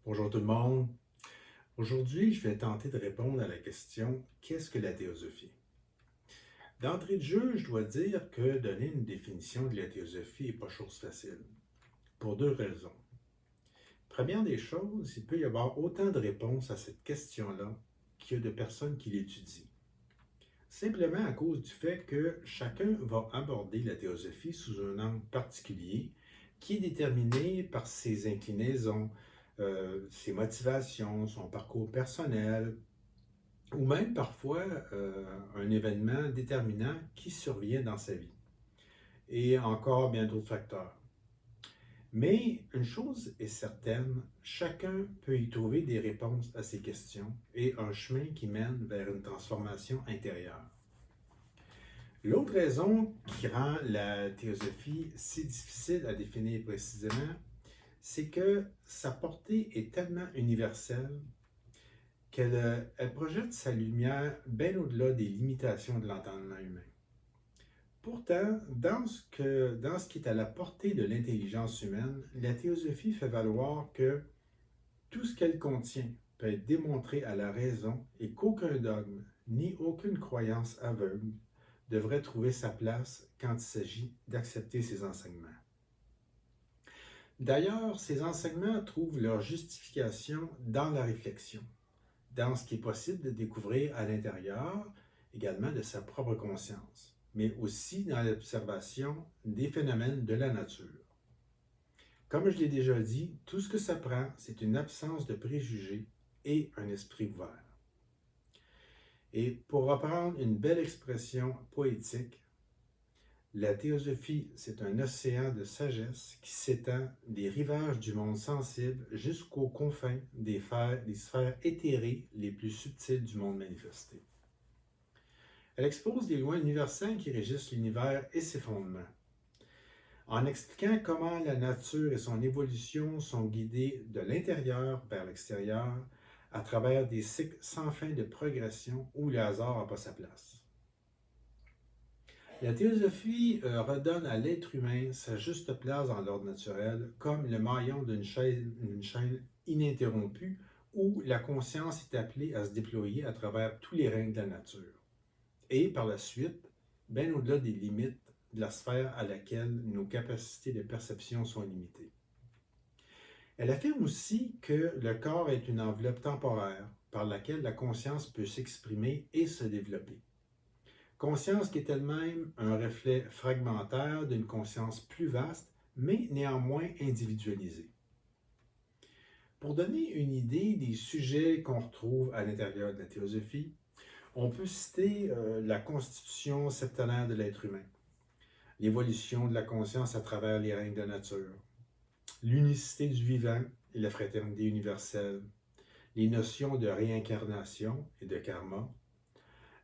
Bonjour tout le monde. Aujourd'hui, je vais tenter de répondre à la question qu'est-ce que la théosophie? D'entrée de jeu, je dois dire que donner une définition de la théosophie n'est pas chose facile, pour deux raisons. Première des choses, il peut y avoir autant de réponses à cette question-là qu'il y a de personnes qui l'étudient. Simplement à cause du fait que chacun va aborder la théosophie sous un angle particulier qui est déterminé par ses inclinaisons, ses motivations, son parcours personnel, ou même parfois un événement déterminant qui survient dans sa vie, et encore bien d'autres facteurs. Mais une chose est certaine, chacun peut y trouver des réponses à ces questions et un chemin qui mène vers une transformation intérieure. L'autre raison qui rend la théosophie si difficile à définir précisément, c'est que sa portée est tellement universelle qu'elle projette sa lumière bien au-delà des limitations de l'entendement humain. Pourtant, dans ce qui est à la portée de l'intelligence humaine, la théosophie fait valoir que tout ce qu'elle contient peut être démontré à la raison et qu'aucun dogme ni aucune croyance aveugle devrait trouver sa place quand il s'agit d'accepter ses enseignements. D'ailleurs, ces enseignements trouvent leur justification dans la réflexion, dans ce qui est possible de découvrir à l'intérieur également de sa propre conscience, mais aussi dans l'observation des phénomènes de la nature. Comme je l'ai déjà dit, tout ce que ça prend, c'est une absence de préjugés et un esprit ouvert. Et pour reprendre une belle expression poétique, la théosophie, c'est un océan de sagesse qui s'étend des rivages du monde sensible jusqu'aux confins des sphères éthérées les plus subtiles du monde manifesté. Elle expose les lois universelles qui régissent l'univers et ses fondements, en expliquant comment la nature et son évolution sont guidées de l'intérieur vers l'extérieur à travers des cycles sans fin de progression où le hasard n'a pas sa place. La théosophie redonne à l'être humain sa juste place dans l'ordre naturel, comme le maillon d'une chaîne ininterrompue où la conscience est appelée à se déployer à travers tous les règnes de la nature. Et par la suite, bien au-delà des limites de la sphère à laquelle nos capacités de perception sont limitées. Elle affirme aussi que le corps est une enveloppe temporaire par laquelle la conscience peut s'exprimer et se développer. Conscience qui est elle-même un reflet fragmentaire d'une conscience plus vaste, mais néanmoins individualisée. Pour donner une idée des sujets qu'on retrouve à l'intérieur de la théosophie, on peut citer la constitution septenaire de l'être humain, l'évolution de la conscience à travers les règnes de la nature, l'unicité du vivant et la fraternité universelle, les notions de réincarnation et de karma,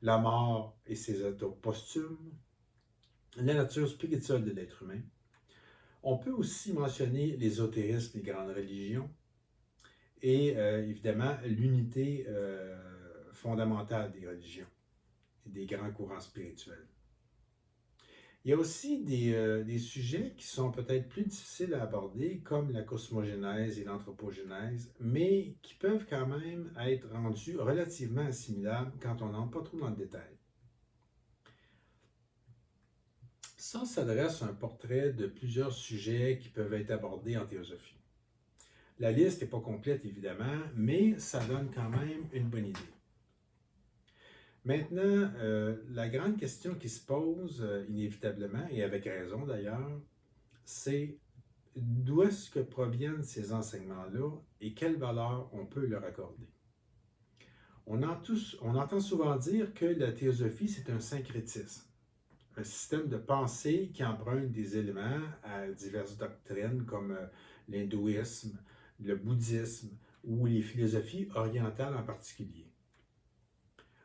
la mort et ses états posthumes, la nature spirituelle de l'être humain. On peut aussi mentionner l'ésotérisme des grandes religions et évidemment l'unité fondamentale des religions et des grands courants spirituels. Il y a aussi des sujets qui sont peut-être plus difficiles à aborder, comme la cosmogénèse et l'anthropogénèse, mais qui peuvent quand même être rendus relativement assimilables quand on n'entre pas trop dans le détail. Ça dresse un portrait de plusieurs sujets qui peuvent être abordés en théosophie. La liste n'est pas complète, évidemment, mais ça donne quand même une bonne idée. Maintenant, la grande question qui se pose, inévitablement, et avec raison d'ailleurs, c'est d'où est-ce que proviennent ces enseignements-là et quelle valeur on peut leur accorder. On entend souvent dire que la théosophie, c'est un syncrétisme, un système de pensée qui emprunte des éléments à diverses doctrines comme l'hindouisme, le bouddhisme ou les philosophies orientales en particulier.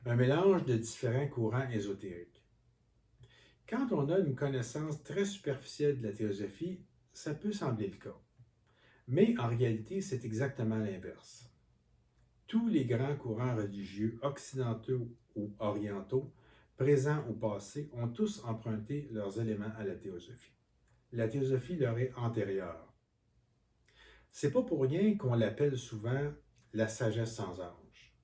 Un mélange de différents courants ésotériques. Quand on a une connaissance très superficielle de la théosophie, ça peut sembler le cas. Mais en réalité, c'est exactement l'inverse. Tous les grands courants religieux, occidentaux ou orientaux, présents ou passés, ont tous emprunté leurs éléments à la théosophie. La théosophie leur est antérieure. C'est pas pour rien qu'on l'appelle souvent la sagesse sans âge.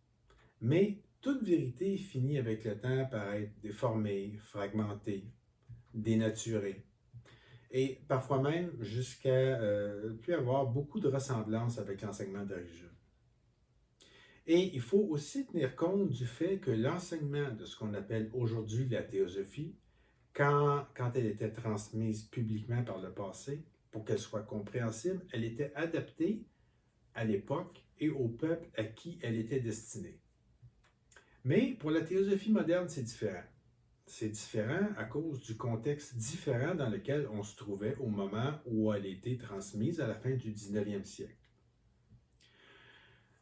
Mais toute vérité finit avec le temps par être déformée, fragmentée, dénaturée, et parfois même jusqu'à plus avoir beaucoup de ressemblance avec l'enseignement d'origine. Et il faut aussi tenir compte du fait que l'enseignement de ce qu'on appelle aujourd'hui la théosophie, quand elle était transmise publiquement par le passé, pour qu'elle soit compréhensible, elle était adaptée à l'époque et au peuple à qui elle était destinée. Mais pour la théosophie moderne, c'est différent. C'est différent à cause du contexte différent dans lequel on se trouvait au moment où elle a été transmise à la fin du 19e siècle.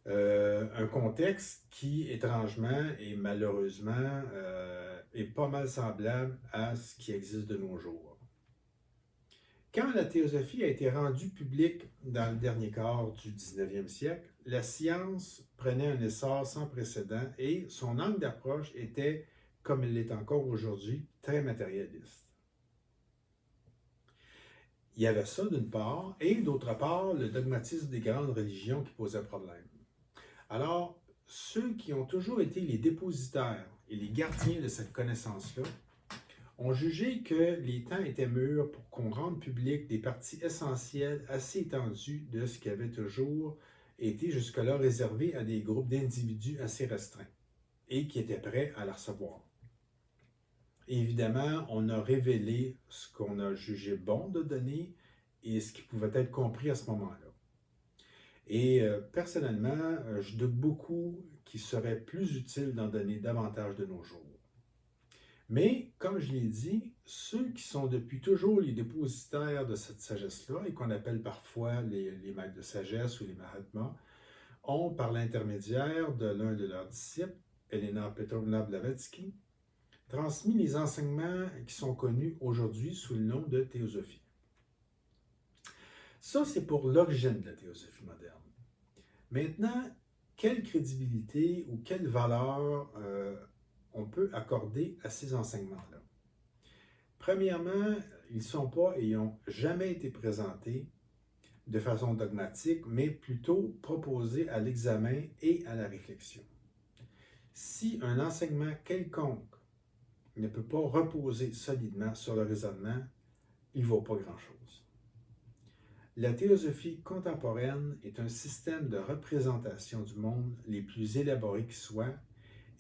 Un contexte qui, étrangement et malheureusement, est pas mal semblable à ce qui existe de nos jours. Quand la théosophie a été rendue publique dans le dernier quart du 19e siècle, la science prenait un essor sans précédent et son angle d'approche était, comme elle l'est encore aujourd'hui, très matérialiste. Il y avait ça d'une part, et d'autre part, le dogmatisme des grandes religions qui posait problème. Alors, ceux qui ont toujours été les dépositaires et les gardiens de cette connaissance-là ont jugé que les temps étaient mûrs pour qu'on rende public des parties essentielles assez étendues de ce qui avait toujours été jusque-là réservé à des groupes d'individus assez restreints et qui étaient prêts à la recevoir. Évidemment, on a révélé ce qu'on a jugé bon de donner et ce qui pouvait être compris à ce moment-là. Et personnellement, je doute beaucoup qu'il serait plus utile d'en donner davantage de nos jours. Mais, comme je l'ai dit, ceux qui sont depuis toujours les dépositaires de cette sagesse-là, et qu'on appelle parfois les maîtres de sagesse ou les Mahatmas, ont, par l'intermédiaire de l'un de leurs disciples, Elena Petrovna Blavatsky, transmis les enseignements qui sont connus aujourd'hui sous le nom de théosophie. Ça, c'est pour l'origine de la théosophie moderne. Maintenant, quelle crédibilité ou quelle valeur on peut accorder à ces enseignements-là? Premièrement, ils ne sont pas et n'ont jamais été présentés de façon dogmatique, mais plutôt proposés à l'examen et à la réflexion. Si un enseignement quelconque ne peut pas reposer solidement sur le raisonnement, il ne vaut pas grand-chose. La théosophie contemporaine est un système de représentation du monde les plus élaborés qui soit,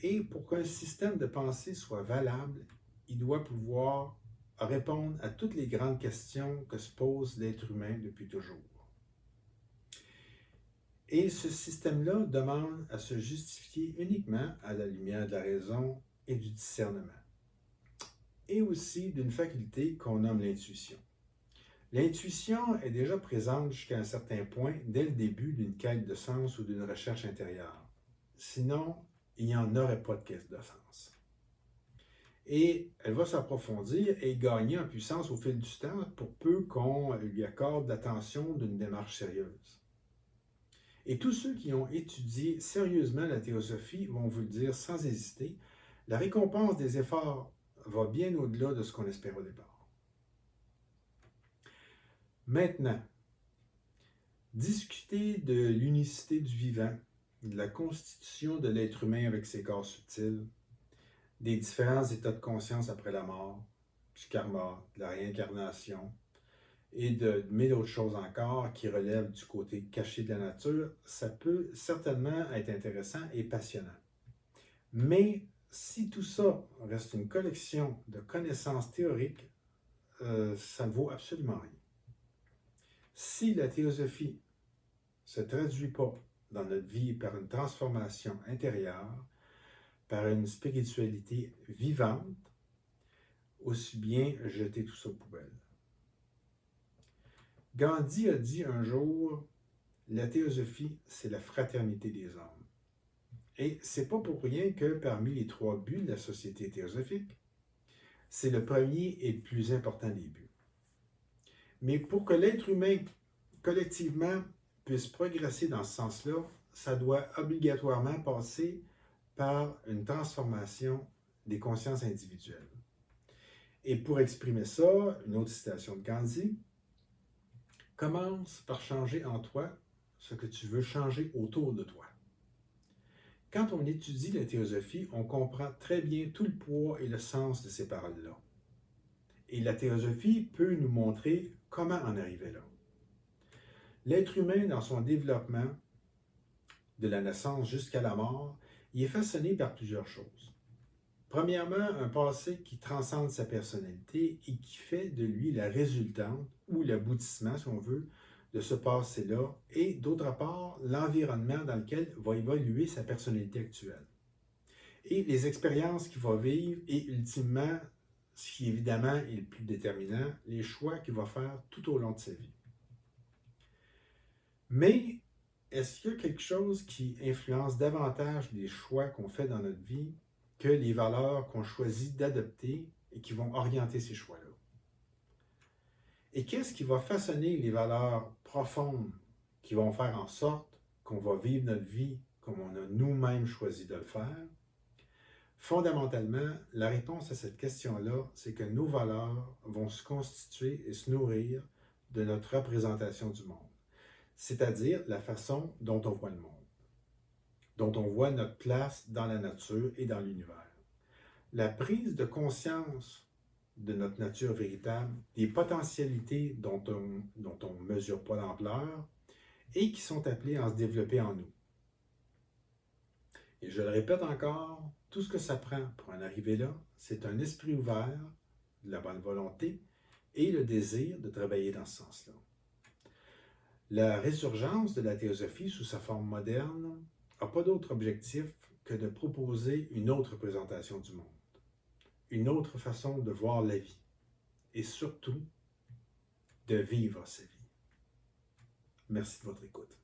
et pour qu'un système de pensée soit valable, il doit pouvoir répondre à toutes les grandes questions que se pose l'être humain depuis toujours. Et ce système-là demande à se justifier uniquement à la lumière de la raison et du discernement, et aussi d'une faculté qu'on nomme l'intuition. L'intuition est déjà présente jusqu'à un certain point dès le début d'une quête de sens ou d'une recherche intérieure. Sinon, il n'y en aurait pas de quête de sens. Et elle va s'approfondir et gagner en puissance au fil du temps pour peu qu'on lui accorde l'attention d'une démarche sérieuse. Et tous ceux qui ont étudié sérieusement la théosophie vont vous le dire sans hésiter, la récompense des efforts va bien au-delà de ce qu'on espère au départ. Maintenant, discuter de l'unicité du vivant, de la constitution de l'être humain avec ses corps subtils, des différents états de conscience après la mort, du karma, de la réincarnation, et de mille autres choses encore qui relèvent du côté caché de la nature, ça peut certainement être intéressant et passionnant. Mais si tout ça reste une collection de connaissances théoriques, ça ne vaut absolument rien. Si la théosophie ne se traduit pas dans notre vie par une transformation intérieure, par une spiritualité vivante, aussi bien jeter tout ça aux poubelles. Gandhi a dit un jour, la théosophie, c'est la fraternité des hommes. Et c'est pas pour rien que parmi les 3 buts de la société théosophique, c'est le premier et le plus important des buts. Mais pour que l'être humain, collectivement, puisse progresser dans ce sens-là, ça doit obligatoirement passer par une transformation des consciences individuelles. Et pour exprimer ça, une autre citation de Gandhi, commence par changer en toi ce que tu veux changer autour de toi. Quand on étudie la théosophie, on comprend très bien tout le poids et le sens de ces paroles-là. Et la théosophie peut nous montrer comment en arriver là. L'être humain, dans son développement, de la naissance jusqu'à la mort, il est façonné par plusieurs choses. Premièrement, un passé qui transcende sa personnalité et qui fait de lui la résultante ou l'aboutissement, si on veut, de ce passé-là, et d'autre part, l'environnement dans lequel va évoluer sa personnalité actuelle. Et les expériences qu'il va vivre et ultimement, ce qui évidemment est le plus déterminant, les choix qu'il va faire tout au long de sa vie. Mais est-ce qu'il y a quelque chose qui influence davantage les choix qu'on fait dans notre vie que les valeurs qu'on choisit d'adopter et qui vont orienter ces choix-là? Et qu'est-ce qui va façonner les valeurs profondes qui vont faire en sorte qu'on va vivre notre vie comme on a nous-mêmes choisi de le faire? Fondamentalement, la réponse à cette question-là, c'est que nos valeurs vont se constituer et se nourrir de notre représentation du monde, c'est-à-dire la façon dont on voit le monde, dont on voit notre place dans la nature et dans l'univers. La prise de conscience de notre nature véritable, des potentialités dont on ne mesure pas l'ampleur et qui sont appelées à se développer en nous. Et je le répète encore, tout ce que ça prend pour en arriver là, c'est un esprit ouvert, de la bonne volonté et le désir de travailler dans ce sens-là. La résurgence de la théosophie sous sa forme moderne n'a pas d'autre objectif que de proposer une autre présentation du monde, une autre façon de voir la vie et surtout de vivre sa vie. Merci de votre écoute.